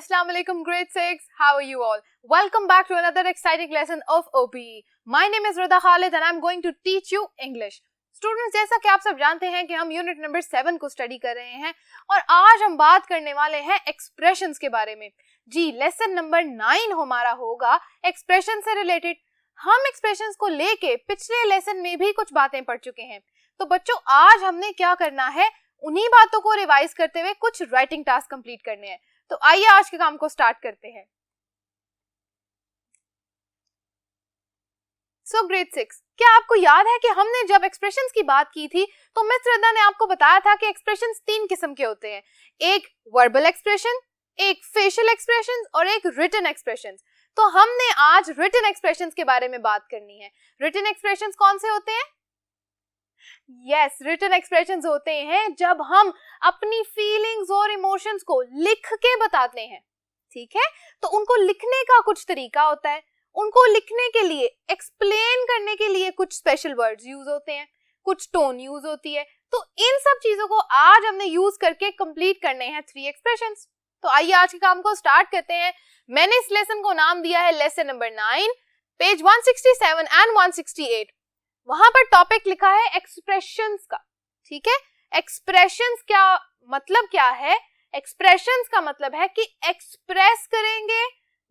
Assalamu alaikum grade 6. How are you all? Welcome back to another exciting lesson of OBE. My name is Rida Khalid and I'm going to teach you English. Students, जैसा कि आप सब जानते हैं कि हम unit number 7 को study कर रहे हैं और आज हम बात करने वाले हैं एक्सप्रेशंस के बारे में. जी, लेसन नंबर 9 हमारा होगा एक्सप्रेशन से रिलेटेड. हम एक्सप्रेशंस को लेके पिछले लेसन में भी कुछ बातें पढ़ चुके हैं. तो बच्चों, आज हमने क्या करना है, उन्हीं बातों को रिवाइज करते हुए कुछ राइटिंग टास्क कंप्लीट करने हैं. तो आइए आज के काम को स्टार्ट करते हैं. सो ग्रेड 6, क्या आपको याद है कि हमने जब एक्सप्रेशंस की बात की थी तो मिस रदा ने आपको बताया था कि एक्सप्रेशंस 3 किस्म के होते हैं. एक वर्बल एक्सप्रेशन, एक फेशियल एक्सप्रेशन और एक रिटन एक्सप्रेशन. तो हमने आज रिटन एक्सप्रेशंस के बारे में बात करनी है. रिटन एक्सप्रेशंस कौन से होते हैं? यस, रिटन एक्सप्रेशंस होते हैं जब हम अपनी फीलिंग्स और इमोशंस को लिख के बताते हैं. ठीक है, तो उनको लिखने का कुछ तरीका होता है. उनको लिखने के लिए, एक्सप्लेन करने के लिए कुछ स्पेशल वर्ड्स यूज होते हैं, कुछ टोन यूज होती है. तो इन सब चीजों को आज हमने यूज करके कंप्लीट करने हैं 3 एक्सप्रेशंस. तो आइए आज के काम को स्टार्ट करते हैं. मैंने इस लेसन को नाम दिया है लेसन नंबर 9, पेज 167 एंड 168. वहां पर टॉपिक लिखा है एक्सप्रेशंस का. ठीक है, एक्सप्रेशंस क्या मतलब क्या है? एक्सप्रेशंस का मतलब है कि एक्सप्रेस करेंगे,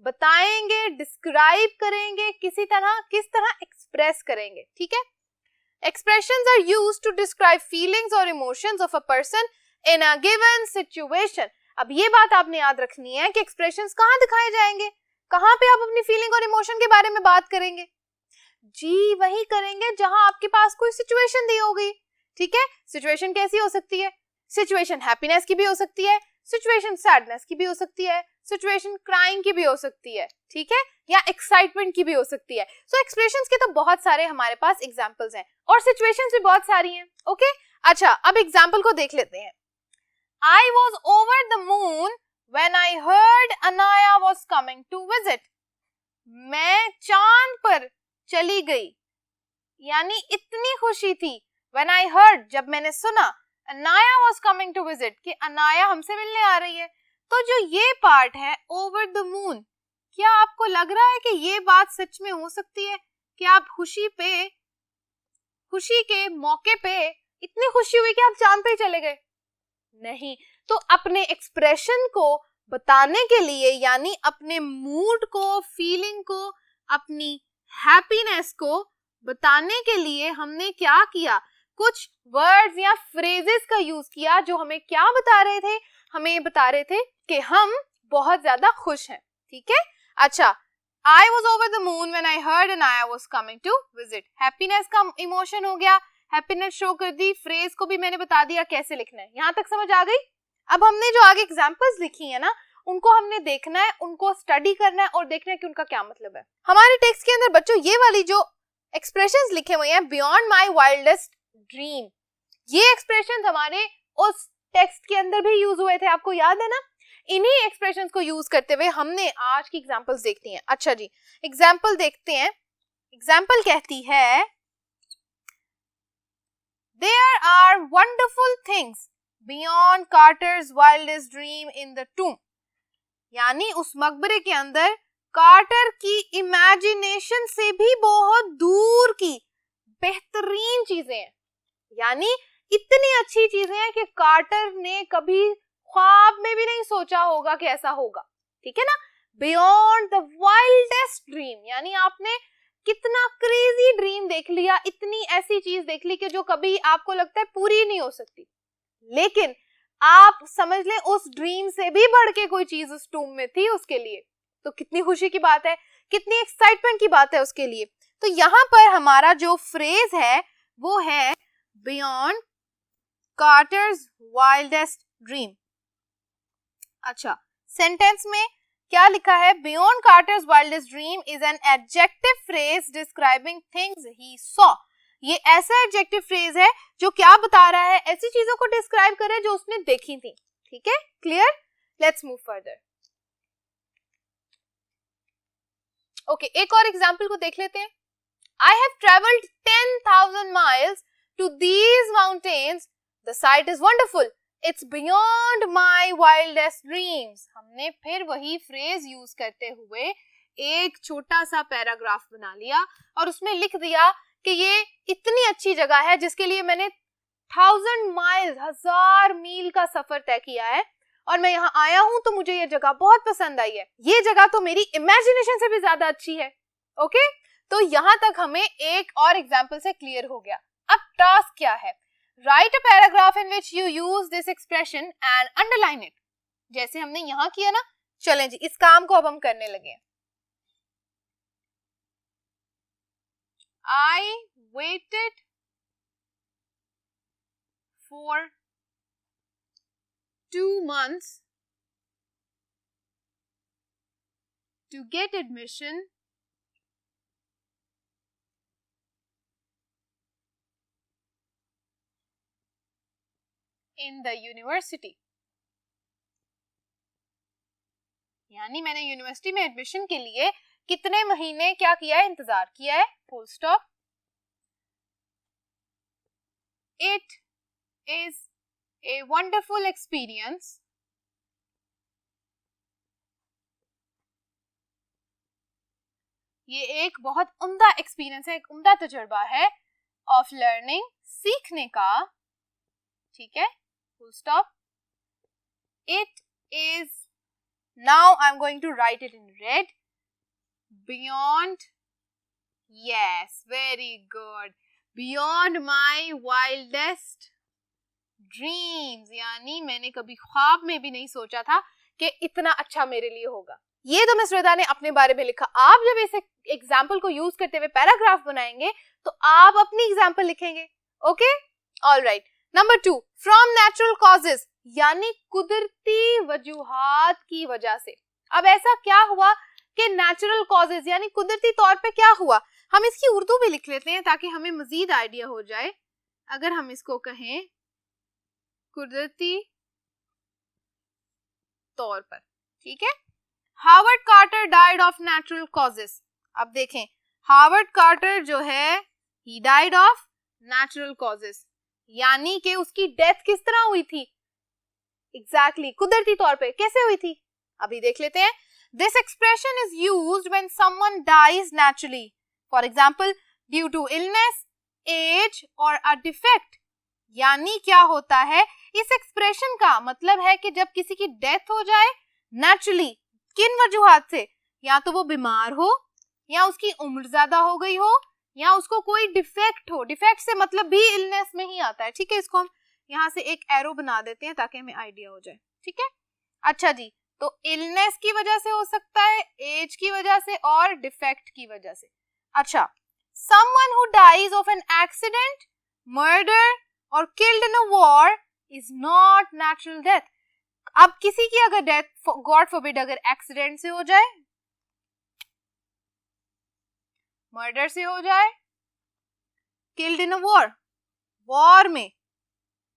बताएंगे, डिस्क्राइब करेंगे, किस तरह एक्सप्रेस करेंगे. ठीक है, expressions are used to describe feelings और emotions of a person in a given situation. अब ये बात आपने याद रखनी है कि एक्सप्रेशंस कहाँ दिखाए जाएंगे, कहाँ पे आप अपनी फीलिंग और इमोशन के बारे में बात करेंगे. जी, वही करेंगे जहां आपके पास कोई सिचुएशन दी होगी. ठीक है, सिचुएशन कैसी हो सकती है? सिचुएशन हैप्पीनेस की भी हो सकती है, सिचुएशन सैडनेस की भी हो सकती है, सिचुएशन क्राइंग की भी हो सकती है. ठीक है, या एक्साइटमेंट की भी हो सकती है. सो एक्सप्रेशंस के तो बहुत सारे हमारे पास एग्जांपल्स हैं और सिचुएशंस भी बहुत सारी हैं. ओके, अच्छा, अब एग्जांपल को देख लेते हैं. I was over the moon when I heard Anaya was coming to visit. मैं चांद पर चली गई, यानी इतनी खुशी थी. When I heard, जब मैंने सुना, Anaya was coming to visit, कि अनाया हमसे मिलने आ रही है. तो जो ये पार्ट है over the moon, क्या आपको लग रहा है कि ये बात सच में हो सकती है कि आप खुशी के मौके पे इतनी खुशी हुई कि आप चांद पे चले गए? नहीं. तो अपने एक्सप्रेशन को बताने के लिए, यानी अपने मूड को, फीलिंग को, अपनी हैप्पीनेस को बताने के लिए हमने क्या किया, कुछ वर्ड्स या फ्रेजेस का यूज किया जो हमें क्या बता रहे थे, हमें बता रहे थे कि हम बहुत ज्यादा खुश हैं. ठीक है, अच्छा, I was over the moon when I heard Anaya was coming to visit. Happiness का इमोशन हो गया, हैप्पीनेस शो कर दी, फ्रेज को भी मैंने बता दिया कैसे लिखना है. यहाँ तक समझ आ गई? अब हमने जो आगे एग्जांपल्स लिखी है ना, उनको हमने देखना है, उनको स्टडी करना है और देखना है कि उनका क्या मतलब है. हमारे टेक्स्ट के अंदर बच्चों ये वाली जो एक्सप्रेशंस लिखे हुए हैं, बियॉन्ड माई वाइल्डेस्ट ड्रीम, ये एक्सप्रेशंस हमारे उस टेक्स्ट के अंदर भी यूज हुए थे. आपको याद है ना? इन्हीं एक्सप्रेशंस को यूज करते हुए हमने आज की एग्जांपल्स देखती हैं. अच्छा जी, एग्जांपल देखते हैं. एग्जांपल कहती है, There are wonderful things beyond Carter's wildest dream in the tomb. यानी उस मकबरे के अंदर कार्टर की इमेजिनेशन से भी बहुत दूर की बेहतरीन चीजें हैं. यानी इतनी अच्छी चीजें हैं कि कार्टर ने कभी ख्वाब में भी नहीं सोचा होगा कि ऐसा होगा. ठीक है ना? Beyond the wildest dream, यानी आपने कितना क्रेजी ड्रीम देख लिया, इतनी ऐसी चीज देख ली कि जो कभी आपको लगता है पूरी नहीं हो सकती, लेकिन आप समझ लें उस ड्रीम से भी बढ़ के कोई चीज उस टूम में थी उसके लिए. तो कितनी खुशी की बात है, कितनी एक्साइटमेंट की बात है उसके लिए. तो यहाँ पर हमारा जो फ्रेज है वो है बियॉन्ड कार्टर्स वाइल्डेस्ट ड्रीम. अच्छा, सेंटेंस में क्या लिखा है? Beyond कार्टर्स wildest dream is an adjective phrase describing things he saw. ये ऐसा एडजेक्टिव फ्रेज है जो क्या बता रहा है, ऐसी चीजों को डिस्क्राइब कर रहा है जो उसने देखी थी. ठीक है, clear? Let's move further. Okay, एक और एग्जांपल को देख लेते हैं. I have travelled 10,000 miles to these mountains. The sight is wonderful. It's beyond my wildest dreams. हमने फिर वही फ्रेज यूज करते हुए एक छोटा सा पैराग्राफ बना लिया और उसमें लिख दिया कि ये इतनी अच्छी जगह है जिसके लिए मैंने 1000 माइल्स, 1000 मील का सफर तय किया है और मैं यहाँ आया हूं तो मुझे ये जगह बहुत पसंद आई है। ये जगह तो मेरी इमेजिनेशन से भी ज्यादा अच्छी है। ओके, तो यहाँ तक हमें एक और एग्जाम्पल से क्लियर हो गया। अब टास्क क्या है? Right a paragraph in which you use this expression and underline it. जैसे हमने यहाँ किया ना, चलें जी इस काम को अब हम करने लगे। I waited for 2 months to get admission in the university। यानी मैंने यूनिवर्सिटी में एडमिशन के लिए कितने महीने क्या किया है? इंतजार किया है। Full stop. It is a wonderful experience ये एक बहुत उम्दा एक्सपीरियंस है, एक उम्दा तजुर्बा है। ऑफ लर्निंग, सीखने का। ठीक है, full stop. It is, now I am going to write it in red, beyond, yes very good, beyond my wildest dreams. यानी मैंने कभी ख्वाब में भी नहीं सोचा था कि इतना अच्छा मेरे लिए होगा। ये तो मिस श्वेता ने अपने बारे में लिखा। आप जब इस एग्जाम्पल को यूज करते हुए पैराग्राफ बनाएंगे तो आप अपनी एग्जाम्पल लिखेंगे। Okay, alright. Number 2, from natural causes, यानी कुदरती वजूहात की वजह से। अब ऐसा क्या हुआ कि नेचुरल कॉजेज यानी कुदरती तौर पे क्या हुआ? हम इसकी उर्दू भी लिख लेते हैं ताकि हमें मजीद आइडिया हो जाए। अगर हम इसको कहें कुदरती तौर पर, ठीक है। Harvard Carter died of natural causes. अब देखें, हार्वर्ड कार्टर जो है ही डाइड ऑफ नेचुरल कॉजेस, यानी कि उसकी डेथ किस तरह हुई थी? एग्जैक्टली, कुदरती तौर पे। कैसे हुई थी अभी देख लेते हैं। This expression is used when someone dies naturally, for example due to illness, age or a defect. यानी क्या होता है, इस एक्सप्रेशन का मतलब है कि जब किसी की डेथ हो जाए नेचुरली, किन वजूहात से? या तो वो बीमार हो, या उसकी उम्र ज्यादा हो गई हो, या उसको कोई डिफेक्ट हो। डिफेक्ट से मतलब भी इलनेस में ही आता है। ठीक है, इसको हम यहाँ से एक एरो बना देते हैं ताकि हमें आइडिया हो जाए। ठीक है, अच्छा जी, तो इलनेस की वजह से हो सकता है, एज की वजह से और डिफेक्ट की वजह से। अच्छा, someone who dies of an accident, murder और killed in a war is not natural death. अब किसी की अगर डेथ गॉड फॉरबिड अगर एक्सीडेंट से हो जाए, मर्डर से हो जाए, killed in a war, war में,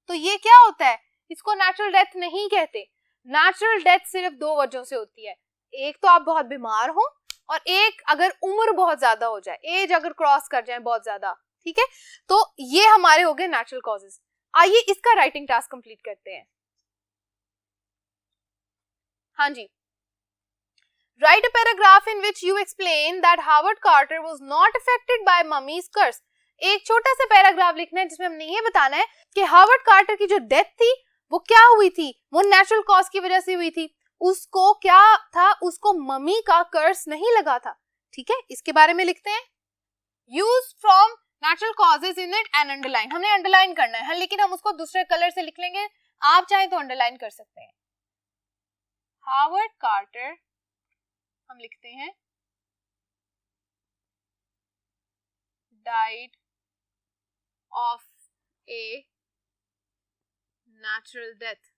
तो ये क्या होता है? इसको नेचुरल डेथ नहीं कहते। नेचुरल डेथ सिर्फ 2 वजहों से होती है। एक तो आप बहुत बीमार हो और एक अगर उम्र बहुत ज्यादा हो जाए, एज अगर क्रॉस कर जाए बहुत ज्यादा। ठीक है, तो ये हमारे हो गए नेचुरल कॉजेज। आइए इसका राइटिंग टास्क कंप्लीट करते हैं। हाँ जी, write a paragraph in which you explain that Howard Carter was not affected by mummy's curse। एक छोटा सा पैराग्राफ लिखना है जिसमें हमने ये बताना है कि हार्वर्ड कार्टर की जो डेथ थी वो क्या हुई थी, वो नेचुरल कॉज की वजह से हुई थी। उसको क्या था, उसको मम्मी का कर्स नहीं लगा था। ठीक है, इसके बारे में लिखते हैं। Use from natural causes in it and underline. हमने अंडरलाइन करना है, लेकिन हम उसको दूसरे कलर से लिख लेंगे। आप चाहे तो अंडरलाइन कर सकते हैं। हार्वर्ड कार्टर हम लिखते हैं died of a natural death।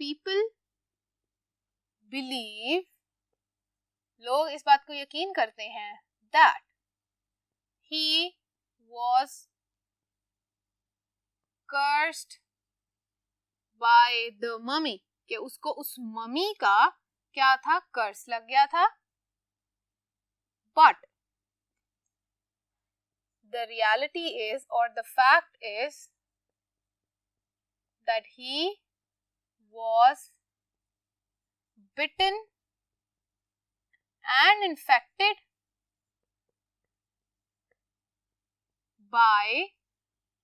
People believe, लोग इस बात को यकीन करते हैं that he was cursed by the mummy, कि उसको उस मम्मी का क्या था, कर्स लग गया था। But the reality is, or the fact is, that he was bitten and infected by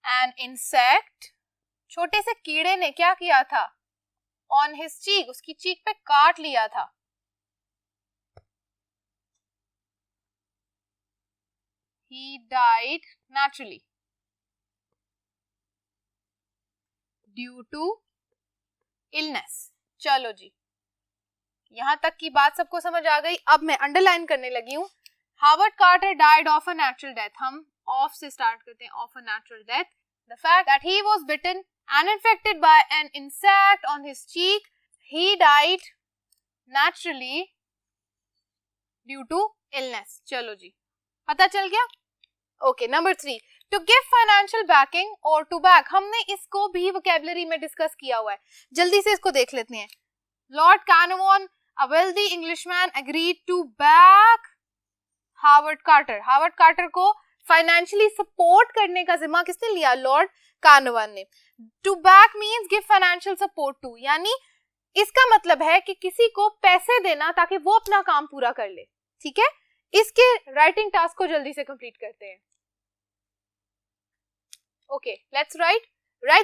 an insect. छोटे से कीड़े ने क्या किया था? On his cheek, उसकी चीक पे काट लिया था. He died naturally due to illness. चलो जी, यहां तक की बात सबको समझ आ गई. अब मैं अंडरलाइन करने लगी हूं. Howard Carter died of a natural death. हम ऑफ से स्टार्ट करते हैं. Of a natural death. The fact that he was bitten and infected by an insect on his cheek, he died naturally due to illness. चलो जी, पता चल गया. Okay, number 3, to give financial backing or to back. हमने इसको भी vocabulary में discuss किया हुआ है. जल्दी से इसको देख लेते हैं. लॉर्ड कैनोवन, a wealthy Englishman, agreed to back Howard Carter. Howard Carter को फाइनेंशियली सपोर्ट करने का जिम्मा किसने लिया? लॉर्ड कैनोवन ने. To back means give financial support to, यानी इसका मतलब है कि किसी को पैसे देना ताकि वो अपना काम पूरा कर ले. ठीक है, इसके राइटिंग टास्क को जल्दी से कंप्लीट करते हैं. Okay, let's write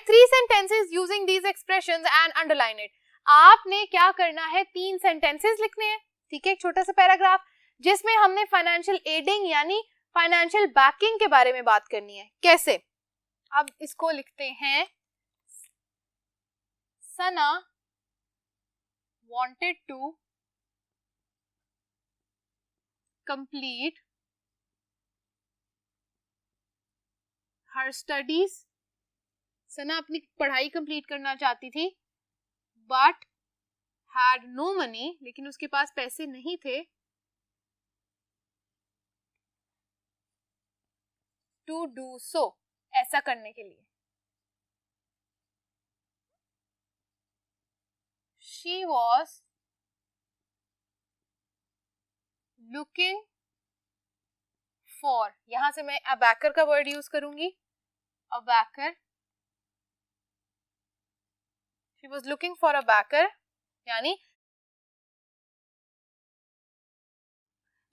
3 sentences using these expressions and underline it. आपने क्या करना है? 3 sentences लिखने हैं. ठीक है, एक छोटा सा पैराग्राफ जिसमें हमने फाइनेंशियल एडिंग यानी फाइनेंशियल बैकिंग के बारे में बात करनी है. कैसे? अब इसको लिखते हैं. सना wanted to complete her studies. सना अपनी पढ़ाई कंप्लीट करना चाहती थी, but had no money, लेकिन उसके पास पैसे नहीं थे. To do so, ऐसा करने के लिए. She was looking for, यहां से मैं a backer का वर्ड यूज करूंगी. A backer. She was looking for a backer, यानी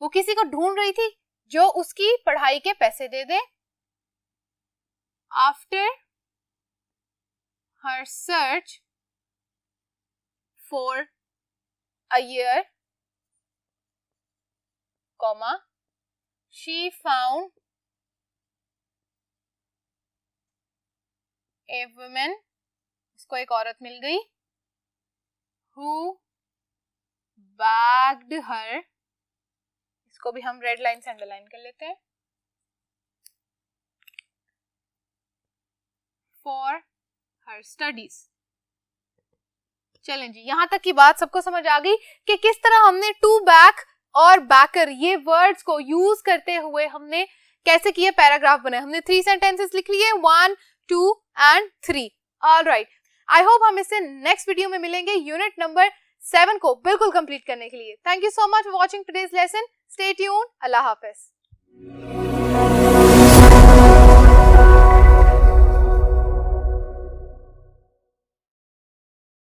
वो किसी को ढूंढ रही थी जो उसकी पढ़ाई के पैसे दे दे. After her search for a year, comma, she found a woman, उसको एक औरत मिल गई, who bagged her, इसको भी हम रेड लाइन से अंडरलाइन कर लेते हैं, for her studies. चलें जी, यहां तक की बात सबको समझ आ गई कि किस तरह हमने टू बैक और बैकर ये वर्ड्स को यूज करते हुए हमने कैसे किए पैराग्राफ बनाए. हमने 3 sentences लिख लिए, 1, 2 and 3. ऑलराइट, आई होप हम इससे नेक्स्ट वीडियो में मिलेंगे यूनिट नंबर 7 को बिल्कुल कंप्लीट करने के लिए. Thank you so much for watching today's lesson. Stay tuned. Allah Hafiz.